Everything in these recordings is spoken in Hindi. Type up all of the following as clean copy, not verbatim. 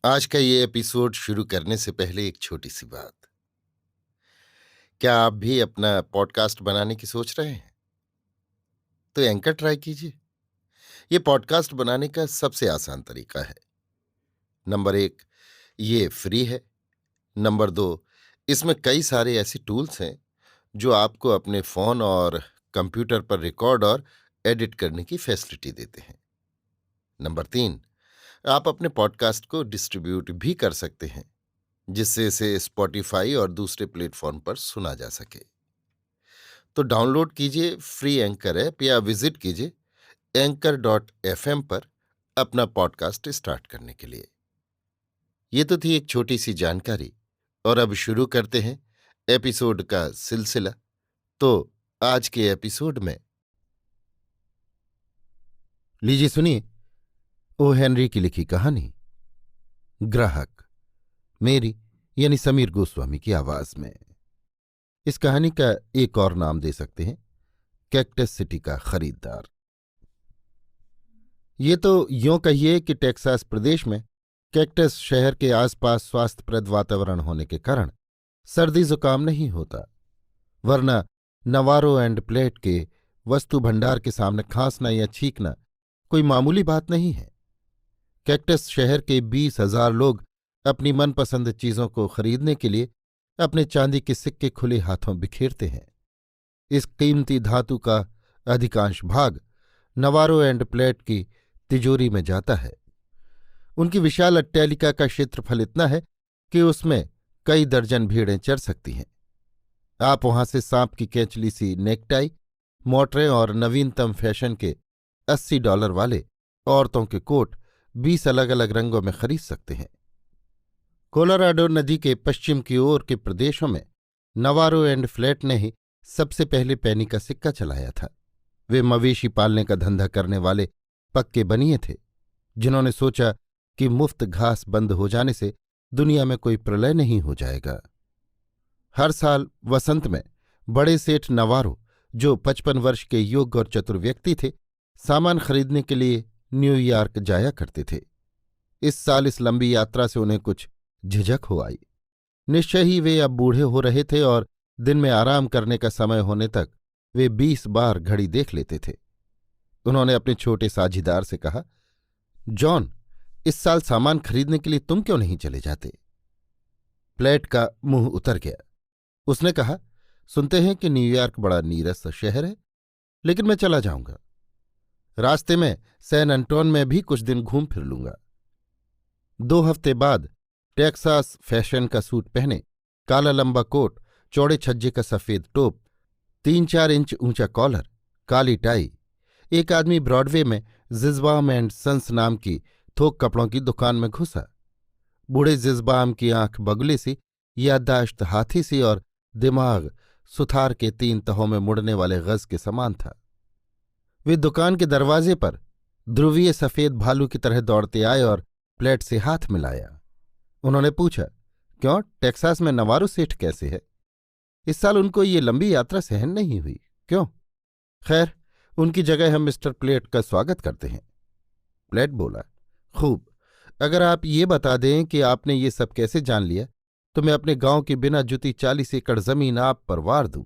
आज का ये एपिसोड शुरू करने से पहले एक छोटी सी बात। क्या आप भी अपना पॉडकास्ट बनाने की सोच रहे हैं? तो एंकर ट्राई कीजिए। ये पॉडकास्ट बनाने का सबसे आसान तरीका है। नंबर 1, ये फ्री है। नंबर 2, इसमें कई सारे ऐसे टूल्स हैं जो आपको अपने फोन और कंप्यूटर पर रिकॉर्ड और एडिट करने की फैसिलिटी देते हैं। नंबर 3, आप अपने पॉडकास्ट को डिस्ट्रीब्यूट भी कर सकते हैं, जिससे इसे स्पॉटिफाई और दूसरे प्लेटफॉर्म पर सुना जा सके। तो डाउनलोड कीजिए फ्री एंकर ऐप या विजिट कीजिए anchor.fm पर अपना पॉडकास्ट स्टार्ट करने के लिए। ये तो थी एक छोटी सी जानकारी, और अब शुरू करते हैं एपिसोड का सिलसिला। तो आज के एपिसोड में लीजिए सुनिए ओ हेनरी की लिखी कहानी ग्राहक, मेरी यानी समीर गोस्वामी की आवाज में। इस कहानी का एक और नाम दे सकते हैं, कैक्टस सिटी का खरीदार। ये तो यों कहिए कि टेक्सास प्रदेश में कैक्टस शहर के आसपास स्वास्थ्यप्रद वातावरण होने के कारण सर्दी जुकाम नहीं होता, वरना नवारो एंड प्लेट के वस्तु भंडार के सामने खांसना या छींकना कोई मामूली बात नहीं है। कैक्टस शहर के 20,000 लोग अपनी मनपसंद चीजों को खरीदने के लिए अपने चांदी के सिक्के खुले हाथों बिखेरते हैं। इस कीमती धातु का अधिकांश भाग नवारो एंड प्लेट की तिजोरी में जाता है। उनकी विशाल अट्टालिका का क्षेत्रफल इतना है कि उसमें कई दर्जन भीड़ें चर सकती हैं। आप वहां से सांप की केंचली सी नेकटाई, मोटरें और नवीनतम फैशन के $80 वाले औरतों के कोट 20 अलग अलग रंगों में खरीद सकते हैं। कोलोराडो नदी के पश्चिम की ओर के प्रदेशों में नवारो एंड फ्लैट ने ही सबसे पहले पैनी का सिक्का चलाया था। वे मवेशी पालने का धंधा करने वाले पक्के बनिए थे, जिन्होंने सोचा कि मुफ्त घास बंद हो जाने से दुनिया में कोई प्रलय नहीं हो जाएगा। हर साल वसंत में बड़े सेठ नवारो, जो 55 वर्ष के योग्य और चतुर व्यक्ति थे, सामान खरीदने के लिए न्यूयॉर्क जाया करते थे। इस साल इस लंबी यात्रा से उन्हें कुछ झिझक हो आई। निश्चय ही वे अब बूढ़े हो रहे थे और दिन में आराम करने का समय होने तक वे 20 बार घड़ी देख लेते थे। उन्होंने अपने छोटे साझीदार से कहा, जॉन, इस साल सामान खरीदने के लिए तुम क्यों नहीं चले जाते? प्लेट का मुंह उतर गया। उसने कहा, सुनते हैं कि न्यूयॉर्क बड़ा नीरस शहर है, लेकिन मैं चला जाऊंगा। रास्ते में सैन एंटोन में भी कुछ दिन घूम फिर लूंगा। 2 हफ्ते बाद टेक्सास फैशन का सूट पहने, काला लंबा कोट, चौड़े छज्जे का सफेद टोप, 3-4 इंच ऊंचा कॉलर, काली टाई, एक आदमी ब्रॉडवे में जिज़बाम एंड सन्स नाम की थोक कपड़ों की दुकान में घुसा। बूढ़े जिज़बाम की आंख बगुले सी, याददाश्त हाथी सी और दिमाग सुथार के 3 तहों में मुड़ने वाले गज के समान था। वे दुकान के दरवाजे पर ध्रुवीय सफेद भालू की तरह दौड़ते आए और प्लेट से हाथ मिलाया। उन्होंने पूछा, क्यों, टेक्सास में नवारो सेठ कैसे है? इस साल उनको ये लंबी यात्रा सहन नहीं हुई, क्यों? खैर, उनकी जगह हम मिस्टर प्लेट का स्वागत करते हैं। प्लेट बोला, खूब। अगर आप ये बता दें कि आपने ये सब कैसे जान लिया, तो मैं अपने गांव की बिना जुती 40 एकड़ जमीन आप पर वार दूं।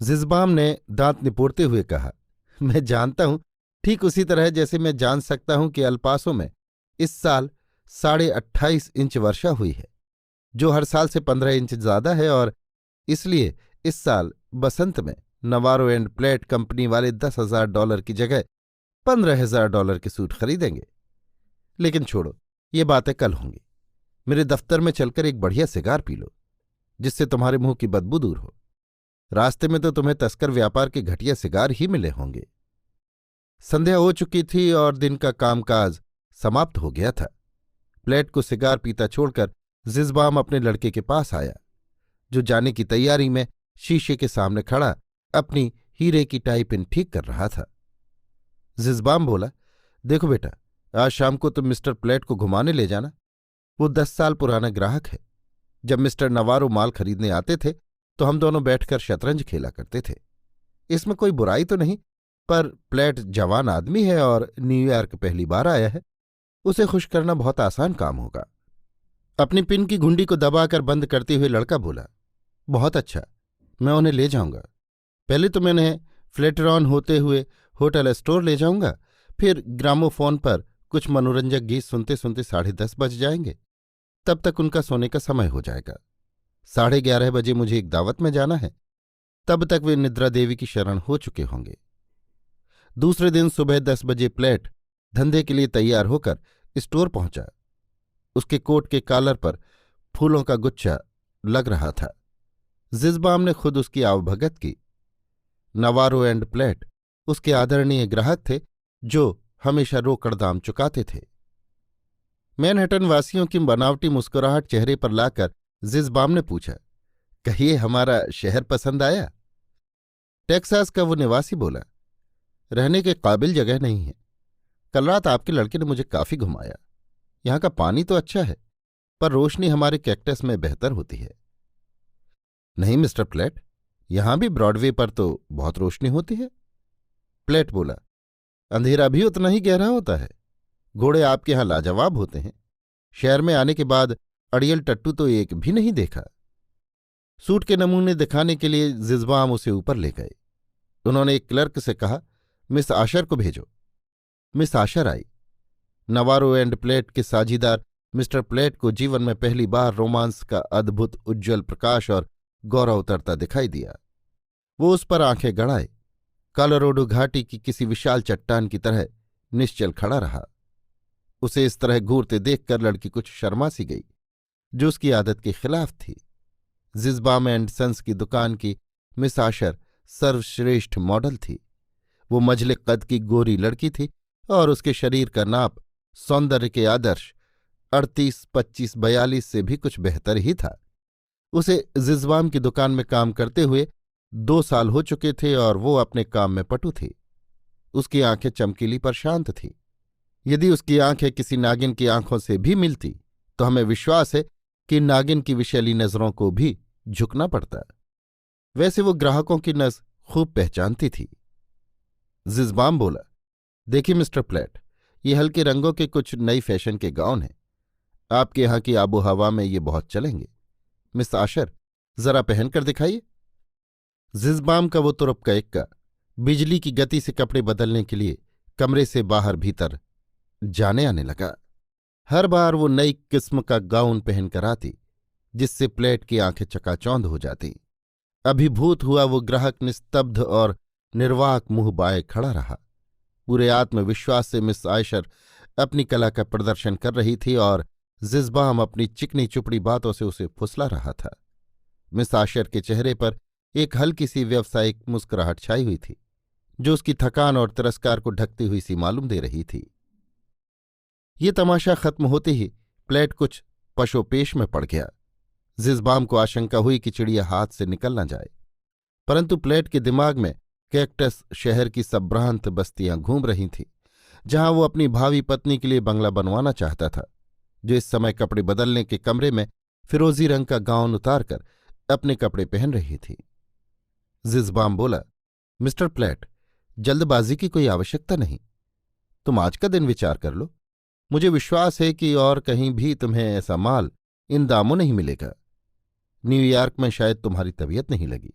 जिज़बाम ने दांत निपोड़ते हुए कहा, मैं जानता हूं, ठीक उसी तरह जैसे मैं जान सकता हूं कि अल्पासो में इस साल 28.5 इंच वर्षा हुई है, जो हर साल से 15 इंच ज्यादा है, और इसलिए इस साल बसंत में नवारो एंड प्लेट कंपनी वाले $10,000 की जगह $15,000 के सूट खरीदेंगे। लेकिन छोड़ो, ये बातें कल होंगी। मेरे दफ्तर में चलकर एक बढ़िया सिगार पी लो, जिससे तुम्हारे मुंह की बदबू दूर हो। रास्ते में तो तुम्हें तस्कर व्यापार के घटिया सिगार ही मिले होंगे। संध्या हो चुकी थी और दिन का कामकाज समाप्त हो गया था। प्लेट को सिगार पीता छोड़कर जिज़बाम अपने लड़के के पास आया, जो जाने की तैयारी में शीशे के सामने खड़ा अपनी हीरे की टाई पिन ठीक कर रहा था। जिज़बाम बोला, देखो बेटा, आज शाम को तुम मिस्टर प्लेट को घुमाने ले जाना। वो 10 साल पुराना ग्राहक है। जब मिस्टर नवारो माल खरीदने आते थे तो हम दोनों बैठकर शतरंज खेला करते थे। इसमें कोई बुराई तो नहीं, पर प्लेट जवान आदमी है और न्यूयॉर्क पहली बार आया है। उसे खुश करना बहुत आसान काम होगा। अपनी पिन की घुंडी को दबाकर बंद करते हुए लड़का बोला, बहुत अच्छा, मैं उन्हें ले जाऊंगा। पहले तो मैं उन्हें फ्लेटरॉन होते हुए होटल एस्टोर ले जाऊंगा, फिर ग्रामोफोन पर कुछ मनोरंजक गीत सुनते सुनते 10:30 बज जाएंगे। तब तक उनका सोने का समय हो जाएगा। 11:30 बजे मुझे एक दावत में जाना है, तब तक वे निद्रा देवी की शरण हो चुके होंगे। दूसरे दिन सुबह 10 बजे प्लेट धंधे के लिए तैयार होकर स्टोर पहुंचा। उसके कोट के कॉलर पर फूलों का गुच्छा लग रहा था। जिज़बाम ने खुद उसकी आवभगत की। नवारो एंड प्लेट उसके आदरणीय ग्राहक थे, जो हमेशा रोकड़ दाम चुकाते थे। मैनहट्टन वासियों की बनावटी मुस्कुराहट चेहरे पर लाकर जिज़बाम ने पूछा, कहिए, हमारा शहर पसंद आया? टेक्सास का वो निवासी बोला, रहने के काबिल जगह नहीं है। कल रात आपके लड़के ने मुझे काफी घुमाया। यहाँ का पानी तो अच्छा है, पर रोशनी हमारे कैक्टस में बेहतर होती है। नहीं मिस्टर प्लेट, यहां भी ब्रॉडवे पर तो बहुत रोशनी होती है। प्लेट बोला, अंधेरा भी उतना ही गहरा होता है। घोड़े आपके यहां लाजवाब होते हैं। शहर में आने के बाद अड़ियल टट्टू तो एक भी नहीं देखा। सूट के नमूने दिखाने के लिए जिज़बाम उसे ऊपर ले गए। उन्होंने एक क्लर्क से कहा, मिस आशर को भेजो। मिस आशर आई। नवारो एंड प्लेट के साझीदार मिस्टर प्लेट को जीवन में पहली बार रोमांस का अद्भुत उज्ज्वल प्रकाश और गौरव उतरता दिखाई दिया। वो उस पर आंखें गड़ाए कालोराडो घाटी की किसी विशाल चट्टान की तरह निश्चल खड़ा रहा। उसे इस तरह घूरते देखकर लड़की कुछ शर्मा सी गई, जो उसकी आदत के खिलाफ थी। जिज़बाम एंड सन्स की दुकान की मिस आशर सर्वश्रेष्ठ मॉडल थी। वो मझले कद की गोरी लड़की थी और उसके शरीर का नाप सौंदर्य के आदर्श 38, 25, 42 से भी कुछ बेहतर ही था। उसे जिज़बाम की दुकान में काम करते हुए 2 साल हो चुके थे और वो अपने काम में पटु थी। उसकी आंखें चमकीली पर शांत थीं। यदि उसकी आंखें किसी नागिन की आंखों से भी मिलती तो हमें विश्वास है कि नागिन की विषैली नजरों को भी झुकना पड़ता। वैसे वो ग्राहकों की नज़र खूब पहचानती थी। जिज़बाम बोला, देखिए मिस्टर प्लेट, ये हल्के रंगों के कुछ नई फैशन के गाउन हैं। आपके यहाँ की आबो हवा में ये बहुत चलेंगे। मिस आशर, जरा पहनकर दिखाइए। जिज़बाम का वो तुरप का इक्का बिजली की गति से कपड़े बदलने के लिए कमरे से बाहर भीतर जाने आने लगा। हर बार वो नई किस्म का गाउन पहनकर आती, जिससे प्लेट की आंखें चकाचौंध हो जाती। अभिभूत हुआ वो ग्राहक निस्तब्ध और निर्वाक मुंह बाए खड़ा रहा। पूरे आत्मविश्वास से मिस आयशर अपनी कला का प्रदर्शन कर रही थी और जिज़बाम अपनी चिकनी चुपड़ी बातों से उसे फुसला रहा था। मिस आयशर के चेहरे पर एक हल्की सी व्यावसायिक मुस्कुराहट छाई हुई थी, जो उसकी थकान और तिरस्कार को ढकती हुई सी मालूम दे रही थी। ये तमाशा खत्म होते ही प्लेट कुछ पशोपेश में पड़ गया। जिज़बाम को आशंका हुई कि चिड़िया हाथ से निकल न जाए, परंतु प्लेट के दिमाग में कैक्टस शहर की संभ्रांत बस्तियां घूम रही थीं, जहां वो अपनी भावी पत्नी के लिए बंगला बनवाना चाहता था, जो इस समय कपड़े बदलने के कमरे में फिरोजी रंग का गाउन उतारकर अपने कपड़े पहन रही थी। जिज़बाम बोला, मिस्टर प्लेट, जल्दबाजी की कोई आवश्यकता नहीं। तुम आज का दिन विचार कर लो। मुझे विश्वास है कि और कहीं भी तुम्हें ऐसा माल इन दामों नहीं मिलेगा। न्यूयॉर्क में शायद तुम्हारी तबीयत नहीं लगी।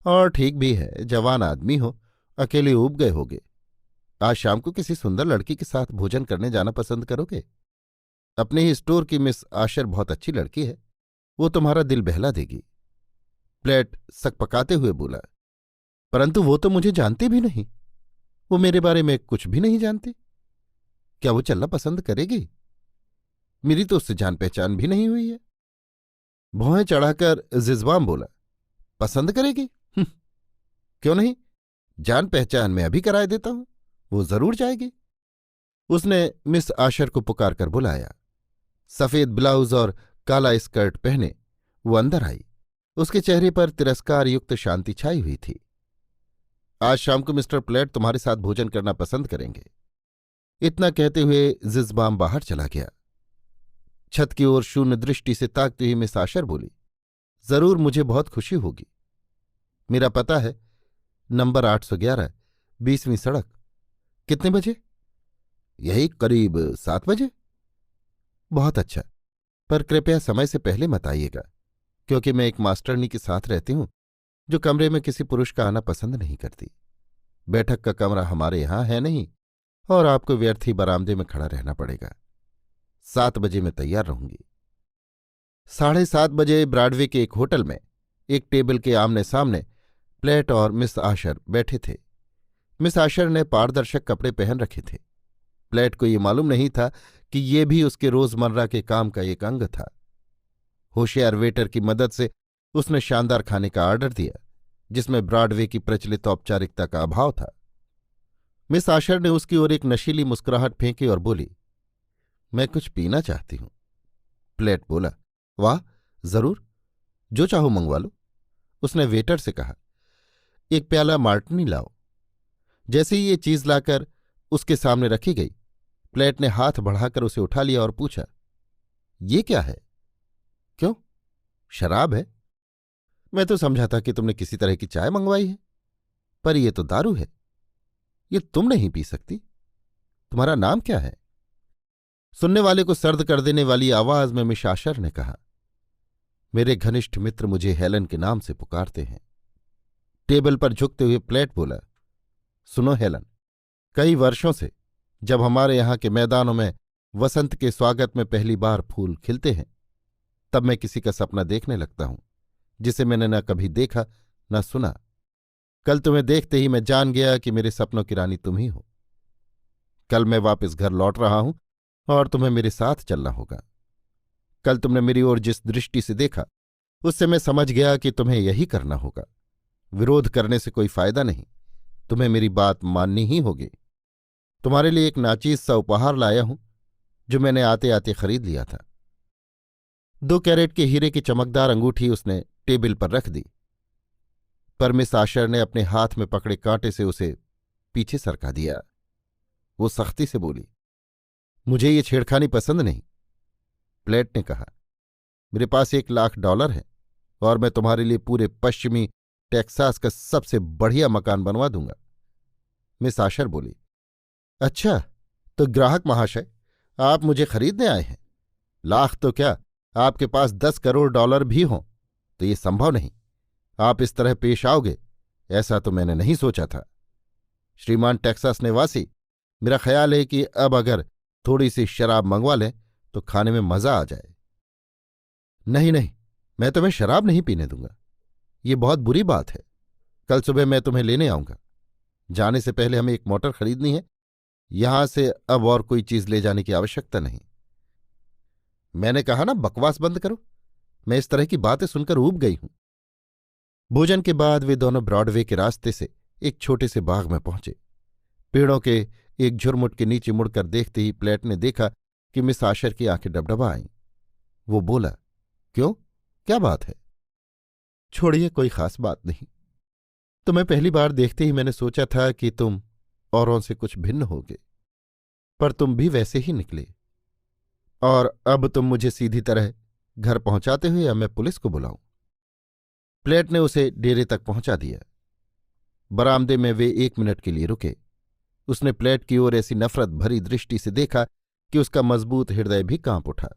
और ठीक भी है, जवान आदमी हो, अकेले ऊब गए होगे। आज शाम को किसी सुंदर लड़की के साथ भोजन करने जाना पसंद करोगे? अपने ही स्टोर की मिस आशर बहुत अच्छी लड़की है, वो तुम्हारा दिल बहला देगी। प्लेट सकपकाते हुए बोला, परंतु वो तो मुझे जानती भी नहीं। वो मेरे बारे में कुछ भी नहीं जानती। क्या वो चलना पसंद करेगी? मेरी तो उससे जान पहचान भी नहीं हुई है। भौहें चढ़ाकर जिज़बाम बोला, पसंद करेगी? क्यों नहीं, जान पहचान मैं अभी कराए देता हूं, वो जरूर जाएगी। उसने मिस आशर को पुकार कर बुलाया। सफेद ब्लाउज और काला स्कर्ट पहने वो अंदर आई। उसके चेहरे पर तिरस्कार युक्त शांति छाई हुई थी। आज शाम को मिस्टर प्लेट तुम्हारे साथ भोजन करना पसंद करेंगे। इतना कहते हुए जिज़बाम बाहर चला गया। छत की ओर शून्य दृष्टि से ताकती हुई मिस आशर बोली, जरूर मुझे बहुत खुशी होगी। मेरा पता है, नंबर 811, 20वीं सड़क। कितने बजे? यही करीब 7 बजे। बहुत अच्छा, पर कृपया समय से पहले मत आइएगा, क्योंकि मैं एक मास्टरनी के साथ रहती हूं जो कमरे में किसी पुरुष का आना पसंद नहीं करती। बैठक का कमरा हमारे यहां है नहीं और आपको व्यर्थ ही बरामदे में खड़ा रहना पड़ेगा। 7 बजे मैं तैयार रहूंगी। 7:30 बजे ब्रॉडवे के एक होटल में एक टेबल के आमने सामने प्लेट और मिस आशर बैठे थे। मिस आशर ने पारदर्शक कपड़े पहन रखे थे। प्लेट को ये मालूम नहीं था कि ये भी उसके रोजमर्रा के काम का एक अंग था। होशियार वेटर की मदद से उसने शानदार खाने का ऑर्डर दिया, जिसमें ब्रॉडवे की प्रचलित औपचारिकता का अभाव था। मिस आशर ने उसकी ओर एक नशीली मुस्कुराहट फेंकी और बोली, मैं कुछ पीना चाहती हूं। प्लेट बोला, वाह, जरूर, जो चाहो मंगवा लो। उसने वेटर से कहा, एक प्याला मार्टिनी लाओ। जैसे ही ये चीज लाकर उसके सामने रखी गई, प्लेट ने हाथ बढ़ाकर उसे उठा लिया और पूछा, ये क्या है? क्यों, शराब है? मैं तो समझा था कि तुमने किसी तरह की चाय मंगवाई है, पर यह तो दारू है। ये तुम नहीं पी सकती। तुम्हारा नाम क्या है? सुनने वाले को सर्द कर देने वाली आवाज में मिस आशर ने कहा, मेरे घनिष्ठ मित्र मुझे हेलन के नाम से पुकारते हैं। टेबल पर झुकते हुए प्लेट बोला, सुनो हेलन, कई वर्षों से जब हमारे यहां के मैदानों में वसंत के स्वागत में पहली बार फूल खिलते हैं, तब मैं किसी का सपना देखने लगता हूं जिसे मैंने न कभी देखा न सुना। कल तुम्हें देखते ही मैं जान गया कि मेरे सपनों की रानी तुम ही हो। कल मैं वापस घर लौट रहा हूं और तुम्हें मेरे साथ चलना होगा। कल तुमने मेरी ओर जिस दृष्टि से देखा, उससे मैं समझ गया कि तुम्हें यही करना होगा। विरोध करने से कोई फायदा नहीं, तुम्हें मेरी बात माननी ही होगी। तुम्हारे लिए एक नाचीज सा उपहार लाया हूं जो मैंने आते आते खरीद लिया था। 2 कैरेट के हीरे की चमकदार अंगूठी उसने टेबल पर रख दी, पर मिस आशर ने अपने हाथ में पकड़े कांटे से उसे पीछे सरका दिया। वो सख्ती से बोली, मुझे ये छेड़खानी पसंद नहीं। प्लेट ने कहा, मेरे पास $1,00,000 है और मैं तुम्हारे लिए पूरे पश्चिमी टेक्सास का सबसे बढ़िया मकान बनवा दूंगा। मिस आशर बोली, अच्छा, तो ग्राहक महाशय, आप मुझे खरीदने आए हैं? लाख तो क्या, आपके पास $10 करोड़ भी हों तो ये संभव नहीं। आप इस तरह पेश आओगे, ऐसा तो मैंने नहीं सोचा था। श्रीमान टेक्सास निवासी, मेरा ख्याल है कि अब अगर थोड़ी सी शराब मंगवा लें तो खाने में मजा आ जाए। नहीं नहीं, मैं तुम्हें शराब नहीं पीने दूंगा। ये बहुत बुरी बात है। कल सुबह मैं तुम्हें लेने आऊंगा। जाने से पहले हमें एक मोटर खरीदनी है। यहां से अब और कोई चीज ले जाने की आवश्यकता नहीं। मैंने कहा ना, बकवास बंद करो। मैं इस तरह की बातें सुनकर ऊब गई हूं। भोजन के बाद वे दोनों ब्रॉडवे के रास्ते से एक छोटे से बाग में पहुंचे। पेड़ों के एक झुरमुट के नीचे मुड़कर देखते ही प्लेट ने देखा कि मिस आशर की आंखें डबडबा आईं। वो बोला, क्यों, क्या बात है? छोड़िए, कोई खास बात नहीं। तुम्हें पहली बार देखते ही मैंने सोचा था कि तुम औरों से कुछ भिन्न होगे, पर तुम भी वैसे ही निकले। और अब तुम मुझे सीधी तरह घर पहुंचाते हो या मैं पुलिस को बुलाऊं? प्लेट ने उसे डेरे तक पहुंचा दिया। बरामदे में वे 1 मिनट के लिए रुके। उसने प्लेट की ओर ऐसी नफरत भरी दृष्टि से देखा कि उसका मजबूत हृदय भी कांप उठा।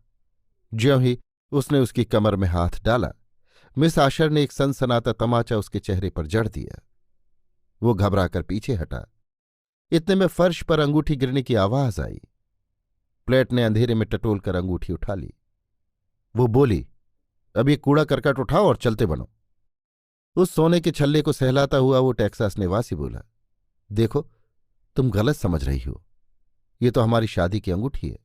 ज्यों ही उसने उसकी कमर में हाथ डाला, मिस आशर ने एक सनसनाता तमाचा उसके चेहरे पर जड़ दिया। वो घबराकर पीछे हटा। इतने में फर्श पर अंगूठी गिरने की आवाज आई। प्लेट ने अंधेरे में टटोलकर अंगूठी उठा ली। वो बोली, अब ये कूड़ा करकट उठाओ और चलते बनो। उस सोने के छल्ले को सहलाता हुआ वो टेक्सास निवासी बोला, देखो, तुम गलत समझ रही हो। ये तो हमारी शादी की अंगूठी है।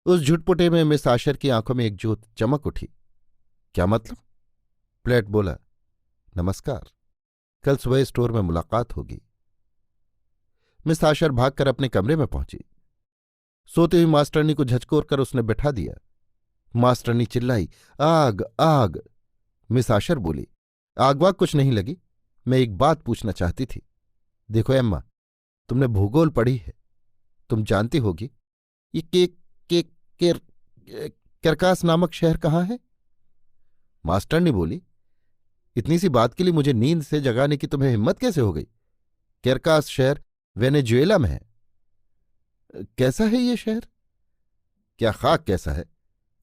उस झुटपुटे में मिस आशर की आंखों में एक जोत चमक उठी। क्या मतलब? प्लेट बोला, नमस्कार, कल सुबह स्टोर में मुलाकात होगी। मिस आशर भागकर अपने कमरे में पहुंची। सोती हुई मास्टरनी को झचकोर कर उसने बैठा दिया। मास्टरनी चिल्लाई, आग आग। मिस आशर बोली, आग वाग कुछ नहीं लगी। मैं एक बात पूछना चाहती थी। देखो एम्मा, तुमने भूगोल पढ़ी है, तुम जानती होगी ये कैरकास नामक शहर कहाँ है? मास्टरनी बोली, इतनी सी बात के लिए मुझे नींद से जगाने की तुम्हें हिम्मत कैसे हो गई? कैरकास शहर वेनेजुएला में है। कैसा है ये शहर? क्या खाक कैसा है?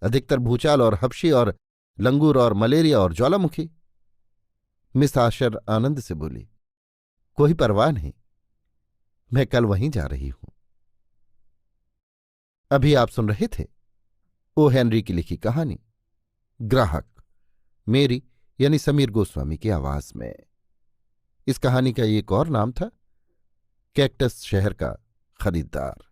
अधिकतर भूचाल और हबशी और लंगूर और मलेरिया और ज्वालामुखी। मिस आशर आनंद से बोली। कोई परवाह नहीं, मैं कल वहीं जा रही हूं। अभी आप सुन रहे थे ओ हेनरी की लिखी कहानी ग्राहक, मेरी यानी समीर गोस्वामी की आवाज में। इस कहानी का एक और नाम था कैक्टस शहर का खरीदार।